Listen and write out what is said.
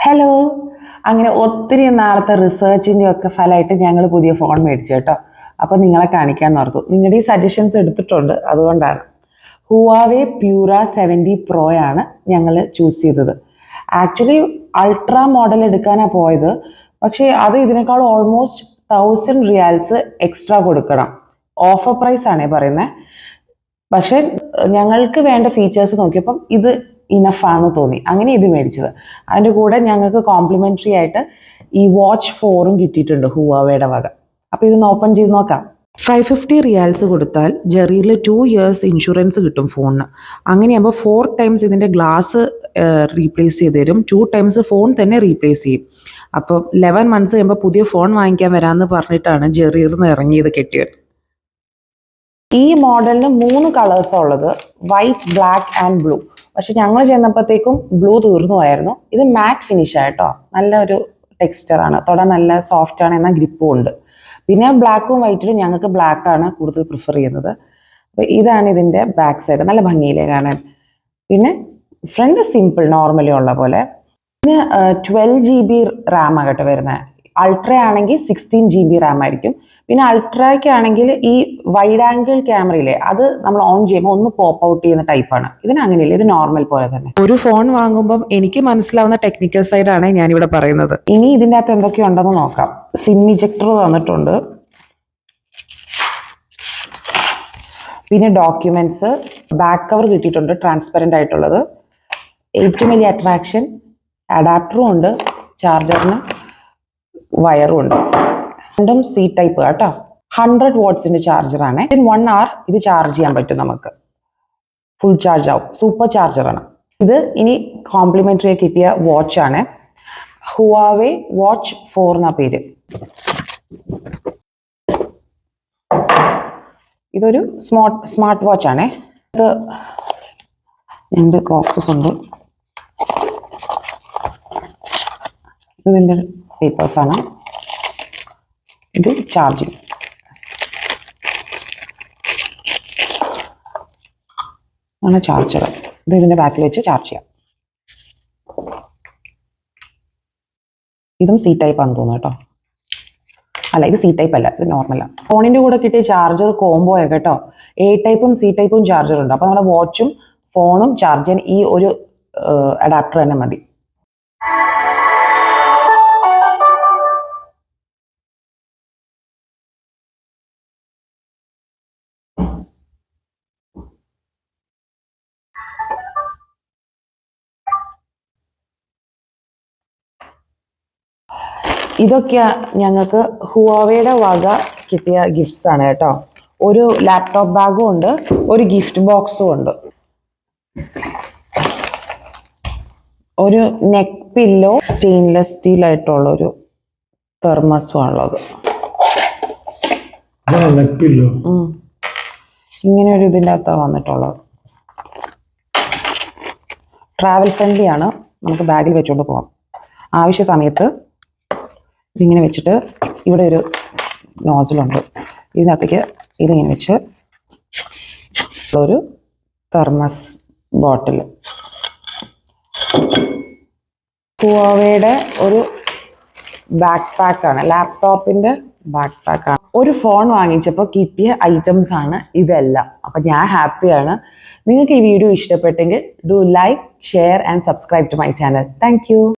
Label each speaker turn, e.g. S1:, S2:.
S1: Hello. അങ്ങനെ ഒത്തിരി നാളത്തെ റിസർച്ചിൻ്റെ ഒക്കെ ഫലമായിട്ട് ഞങ്ങൾ പുതിയ ഫോൺ മേടിച്ചു കേട്ടോ. അപ്പോൾ നിങ്ങളെ കാണിക്കാൻ ഓർത്തു. നിങ്ങളുടെ ഈ സജഷൻസ് എടുത്തിട്ടുണ്ട്, അതുകൊണ്ടാണ്. ഹുവാവേ പ്യൂറ 70 Pro ആണ് ഞങ്ങൾ ചൂസ് ചെയ്തത്. ആക്ച്വലി അൾട്രാ മോഡൽ എടുക്കാനാണ് പോയത്, പക്ഷേ അത് ഇതിനേക്കാൾ ഓൾമോസ്റ്റ് 1000 റിയാൽസ് എക്സ്ട്രാ കൊടുക്കണം. ഓഫർ പ്രൈസ് ആണേ പറയുന്നത്. പക്ഷെ ഞങ്ങൾക്ക് വേണ്ട ഫീച്ചേഴ്സ് നോക്കിയപ്പം ഇത് ഇനഫാന്ന് തോന്നി, അങ്ങനെ ഇത് മേടിച്ചത്. അതിൻ്റെ കൂടെ ഞങ്ങൾക്ക് കോംപ്ലിമെൻ്ററി ആയിട്ട് ഈ വാച്ച് 4ഉം കിട്ടിയിട്ടുണ്ട് ഹുവാവേയുടെ വക. അപ്പോൾ ഇതൊന്ന് ഓപ്പൺ ചെയ്ത് നോക്കാം. 550 റിയാൽസ് കൊടുത്താൽ ജെറിയിൽ 2 years ഇൻഷുറൻസ് കിട്ടും ഫോണിന്. അങ്ങനെയാകുമ്പോൾ 4 times ഇതിൻ്റെ ഗ്ലാസ് റീപ്ലേസ് ചെയ്ത് തരും, 2 times ഫോൺ തന്നെ റീപ്ലേസ് ചെയ്യും. അപ്പോൾ 11 months കഴിയുമ്പോൾ പുതിയ ഫോൺ വാങ്ങിക്കാൻ വരാമെന്ന് പറഞ്ഞിട്ടാണ് ജെറിയിൽ നിന്ന് ഇറങ്ങിയത് കെട്ടിയവൻ. ഈ മോഡലിന് 3 കളേഴ്സാണ് ഉള്ളത്, വൈറ്റ്, ബ്ലാക്ക് ആൻഡ് ബ്ലൂ. പക്ഷെ ഞങ്ങൾ ചെന്നപ്പോഴത്തേക്കും ബ്ലൂ തീർന്നു പോയായിരുന്നു. ഇത് മാറ്റ് ഫിനിഷ് ആയിട്ടോ, നല്ലൊരു ടെക്സ്ചറാണ്, തൊടാൻ നല്ല സോഫ്റ്റ് ആണ്, എന്നാൽ ഗ്രിപ്പും ഉണ്ട്. പിന്നെ ബ്ലാക്കും വൈറ്റിലും ഞങ്ങൾക്ക് ബ്ലാക്കാണ് കൂടുതൽ പ്രിഫർ ചെയ്യുന്നത്. അപ്പോൾ ഇതാണ് ഇതിൻ്റെ ബാക്ക് സൈഡ്, നല്ല ഭംഗിയിലേ കാണാൻ. പിന്നെ ഫ്രണ്ട് സിമ്പിൾ നോർമലി ഉള്ള പോലെ. പിന്നെ 12 GB റാം ആകട്ടെ വരുന്നത്. അൾട്ര ആണെങ്കിൽ 16 GB റാം ആയിരിക്കും. പിന്നെ അൾട്രയ്ക്ക് ആണെങ്കിൽ ഈ വൈഡ് ആംഗിൾ ക്യാമറയില്ലേ, അത് നമ്മൾ ഓൺ ചെയ്യുമ്പോൾ ഒന്ന് പോപ്പ് ഔട്ട് ചെയ്യുന്ന ടൈപ്പാണ്. ഇതിന് അങ്ങനെയില്ല, ഇത് നോർമൽ പോലെ തന്നെ. ഒരു ഫോൺ വാങ്ങുമ്പം എനിക്ക് മനസ്സിലാവുന്ന ടെക്നിക്കൽ സൈഡാണ് ഞാനിവിടെ പറയുന്നത്. ഇനി ഇതിൻ്റെ അകത്ത് എന്തൊക്കെയുണ്ടെന്ന് നോക്കാം. സിം ഇജക്ടർ തന്നിട്ടുണ്ട്, പിന്നെ ഡോക്യുമെന്റ്സ്, ബാക്ക് കവർ കിട്ടിയിട്ടുണ്ട് ട്രാൻസ്പെറൻ്റ് ആയിട്ടുള്ളത്. ഏറ്റവും വലിയ അട്രാക്ഷൻ അഡാപ്റ്ററും ഉണ്ട്, ചാർജറിന് വയറും ഉണ്ട്. രണ്ടും സി ടൈപ്പ് കേട്ടോ. 100 watts ചാർജറാണ്. 1 hour ഇത് ചാർജ് ചെയ്യാൻ പറ്റും, നമുക്ക് ഫുൾ ചാർജ് ആവും. സൂപ്പർ ചാർജറാണ് ഇത്. ഇനി കോംപ്ലിമെൻ്ററി കിട്ടിയ വാച്ചാണ്, ഹുവാവേ വാച്ച് 4 എന്ന പേര്. ഇതൊരു സ്മാർട്ട് വാച്ച് ആണേ. ഇത് 2 ബോക്സസ് ഉണ്ട്. ഇതിൻ്റെ പേപ്പേഴ്സാണ്. ഇത് ചാർജിങ്. ആണ് ചാർജർ. ഇത് ഇതിൻ്റെ ബാക്കിൽ വെച്ച് ചാർജ് ചെയ്യാം. ഇതും സി ടൈപ്പ് ആണെന്ന് തോന്നുന്നു കേട്ടോ. അല്ല, ഇത് സി ടൈപ്പ് അല്ല, ഇത് നോർമലാണ്. ഫോണിൻ്റെ കൂടെ കിട്ടിയ ചാർജർ കോംബോ കേട്ടോ. എ ടൈപ്പും സി ടൈപ്പും ചാർജർ ഉണ്ട്. അപ്പോൾ നമ്മുടെ വാച്ചും ഫോണും ചാർജ് ചെയ്യാൻ ഈ ഒരു അഡാപ്റ്റർ തന്നെ മതി. ഇതൊക്കെ ഞങ്ങൾക്ക് ഹുവാവേയുടെ വക കിട്ടിയ ഗിഫ്റ്റ്സ് ആണ് കേട്ടോ. ഒരു ലാപ്ടോപ്പ് ബാഗും ഉണ്ട്, ഒരു ഗിഫ്റ്റ് ബോക്സും ഉണ്ട്, ഒരു നെക്ക് പില്ലോ, സ്റ്റെയിൻലെസ് സ്റ്റീൽ ആയിട്ടുള്ള ഒരു തെർമസും ഉള്ളത്. ഇങ്ങനെ ഒരു ഇതിൻ്റെ അകത്താണ് വന്നിട്ടുള്ളത്. ട്രാവൽ ഫ്രണ്ട്ലി ആണ്, നമുക്ക് ബാഗിൽ വെച്ചുകൊണ്ട് പോകാം. ആവശ്യ സമയത്ത് ഇതിങ്ങനെ വെച്ചിട്ട് ഇവിടെ ഒരു നോസിലുണ്ട്, ഇതിനകത്തേക്ക് ഇതിങ്ങനെ വെച്ച് ഒരു തെർമസ് ബോട്ടിൽ. ഹുവാവേയുടെ ഒരു ബാക്ക് പാക്കാണ്, ലാപ്ടോപ്പിൻ്റെ ബാക്ക് പാക്കാണ്. ഒരു ഫോൺ വാങ്ങിച്ചപ്പോൾ കിട്ടിയ ഐറ്റംസ് ആണ് ഇതെല്ലാം. അപ്പം ഞാൻ ഹാപ്പിയാണ്. നിങ്ങൾക്ക് ഈ വീഡിയോ ഇഷ്ടപ്പെട്ടെങ്കിൽ do like, share and subscribe to my channel. Thank U.